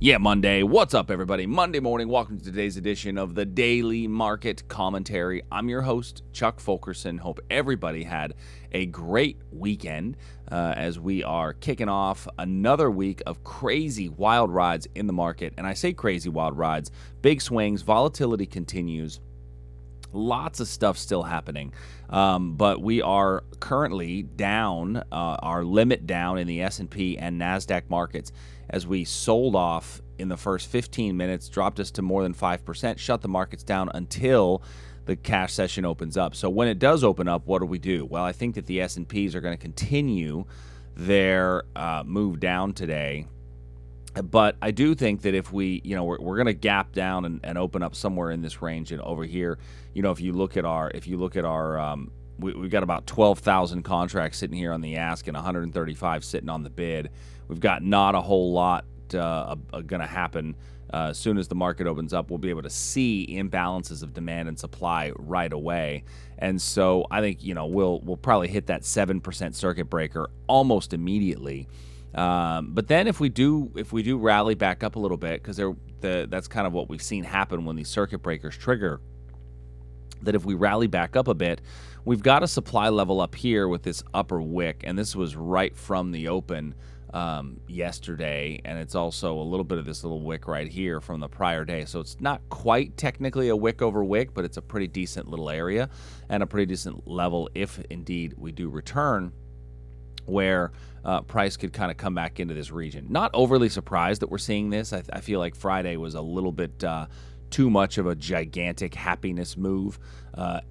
Yeah, Monday. What's up, everybody? Monday morning. Welcome to today's edition of the Daily Market Commentary. I'm your host, Chuck Fulkerson. Hope everybody had a great weekend as we are kicking off another week of crazy wild rides in the market. And I say crazy wild rides, big swings, volatility continues. Lots of stuff still happening, but we are currently down, our limit down in the S&P and NASDAQ markets as we sold off in the first 15 minutes, dropped us to more than 5%, shut the markets down until the cash session opens up. So when it does open up, what do? Well, I think that the S&Ps are going to continue their move down today. But I do think that if we, we're going to gap down and open up somewhere in this range and over here, if you look at our, we've got about 12,000 contracts sitting here on the ask and 135 sitting on the bid. We've got not a whole lot going to happen. As soon as the market opens up, we'll be able to see imbalances of demand and supply right away. And so I think, we'll probably hit that 7% circuit breaker almost immediately. But then if we do rally back up a little bit, because that's kind of what we've seen happen when these circuit breakers trigger, that if we rally back up a bit, we've got a supply level up here with this upper wick, and this was right from the open yesterday, and it's also a little bit of this little wick right here from the prior day. So it's not quite technically a wick over wick, but it's a pretty decent little area and a pretty decent level if indeed we do return, where price could kind of come back into this region. Not overly surprised that we're seeing this. I feel like Friday was a little bit too much of a gigantic happiness move.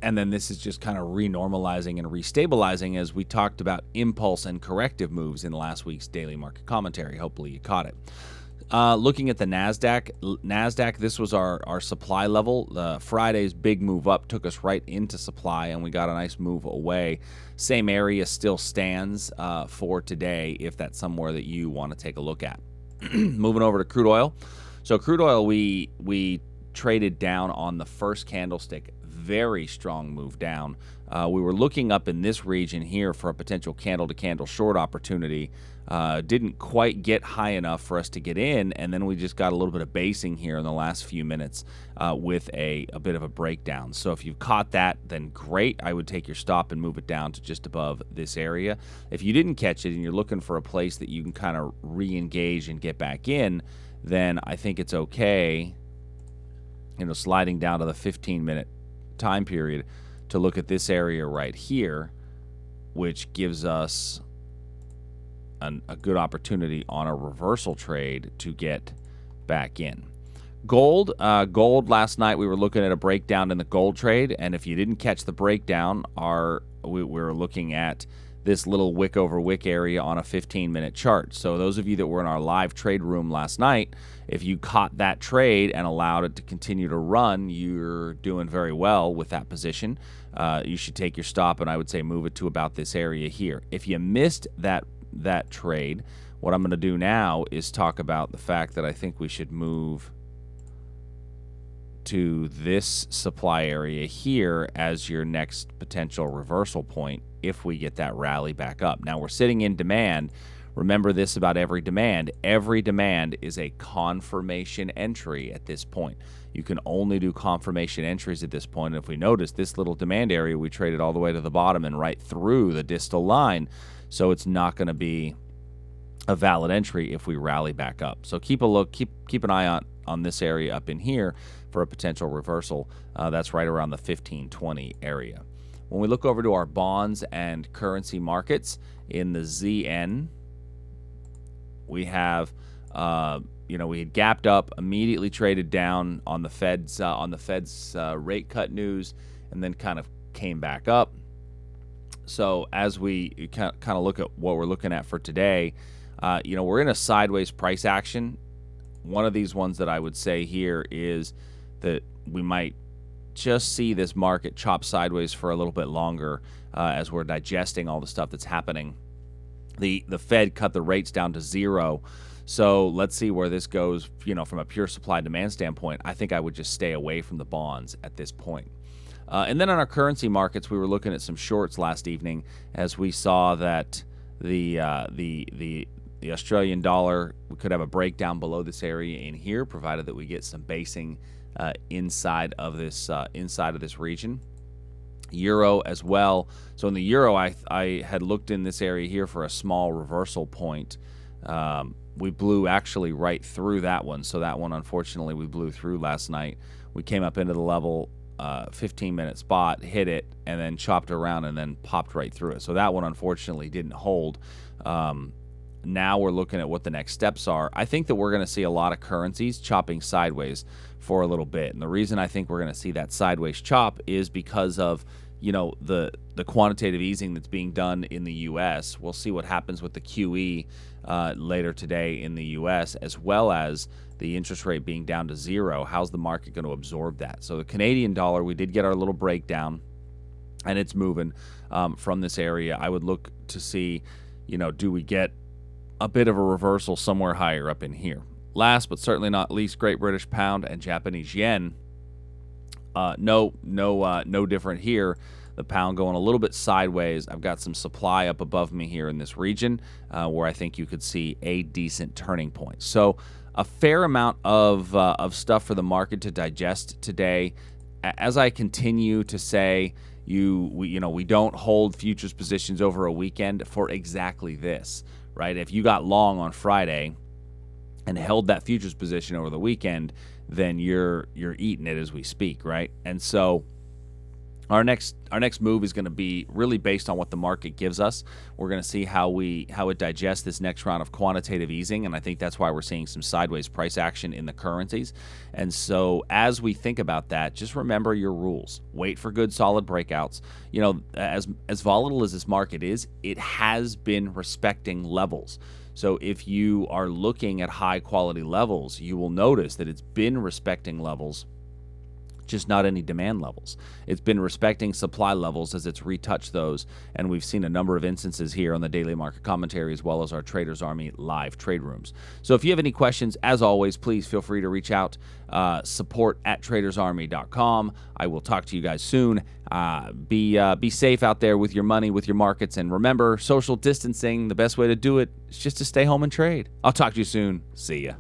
And then this is just kind of renormalizing and restabilizing as we talked about impulse and corrective moves in last week's daily market commentary. Hopefully you caught it. Looking at the NASDAQ, this was our supply level. Friday's big move up took us right into supply, and we got a nice move away. Same area still stands for today if that's somewhere that you want to take a look at. Moving over to crude oil. So crude oil, we traded down on the first candlestick. Very strong move down. We were looking up in this region here for a potential candle-to-candle short opportunity. Didn't quite get high enough for us to get in, and then we just got a little bit of basing here in the last few minutes with a bit of a breakdown. So if you've caught that, then great. I would take your stop and move it down to just above this area. If you didn't catch it and you're looking for a place that you can kind of re-engage and get back in, then I think it's okay, sliding down to the 15-minute time period to look at this area right here, which gives us a good opportunity on a reversal trade to get back in. Gold last night we were looking at a breakdown in the gold trade, and if you didn't catch the breakdown, we were looking at this little wick over wick area on a 15-minute chart. So those of you that were in our live trade room last night, if you caught that trade and allowed it to continue to run, you're doing very well with that position. You should take your stop, and I would say move it to about this area here. If you missed that trade, what I'm going to do now is talk about the fact that I think we should move to this supply area here as your next potential reversal point if we get that rally back up. Now we're sitting in demand. Remember this about every demand. Every demand is a confirmation entry at this point. You can only do confirmation entries at this point. And if we notice this little demand area, we traded all the way to the bottom and right through the distal line. So it's not going to be a valid entry if we rally back up. So keep a look, keep an eye on this area up in here for a potential reversal. That's right around the 1520 area. When we look over to our bonds and currency markets in the ZN, we have, we had gapped up, immediately traded down on the Fed's rate cut news, and then kind of came back up. So as we kind of look at what we're looking at for today, we're in a sideways price action. One of these ones that I would say here is that we might just see this market chop sideways for a little bit longer as we're digesting all the stuff that's happening. The Fed cut the rates down to 0. So let's see where this goes, from a pure supply demand standpoint. I think I would just stay away from the bonds at this point. And then on our currency markets, we were looking at some shorts last evening as we saw that the The Australian dollar, we could have a breakdown below this area in here, provided that we get some basing inside of this region. Euro as well. So in the euro, I had looked in this area here for a small reversal point. We blew actually right through that one. So that one, unfortunately, we blew through last night. We came up into the level 15-minute spot, hit it, and then chopped around and then popped right through it. So that one, unfortunately, didn't hold. Now we're looking at what the next steps are. I think that we're going to see a lot of currencies chopping sideways for a little bit. And the reason I think we're going to see that sideways chop is because of, the quantitative easing that's being done in the U.S. We'll see what happens with the QE later today in the U.S., as well as the interest rate being down to zero. How's the market going to absorb that? So the Canadian dollar, we did get our little breakdown, and it's moving from this area. I would look to see, do we get a bit of a reversal somewhere higher up in here? Last but certainly not least, Great British Pound and Japanese Yen. No different here. The pound going a little bit sideways. I've got some supply up above me here in this region where I think you could see a decent turning point. So a fair amount of stuff for the market to digest today. As I continue to say, we don't hold futures positions over a weekend for exactly this, right? If you got long on Friday and held that futures position over the weekend, then you're eating it as we speak, right? And so our next move is going to be really based on what the market gives us. We're going to see how it digests this next round of quantitative easing, and I think that's why we're seeing some sideways price action in the currencies. And so as we think about that, just remember your rules. Wait for good solid breakouts. As volatile as this market is, it has been respecting levels. So if you are looking at high quality levels, you will notice that it's been respecting levels, just not any demand levels. It's been respecting supply levels as it's retouched those, and we've seen a number of instances here on the Daily Market Commentary as well as our Traders Army live trade rooms. So if you have any questions, as always, please feel free to reach out, support@tradersarmy.com. I will talk to you guys soon. Be safe out there with your money, with your markets, and remember, social distancing, the best way to do it is just to stay home and trade. I'll talk to you soon. See ya.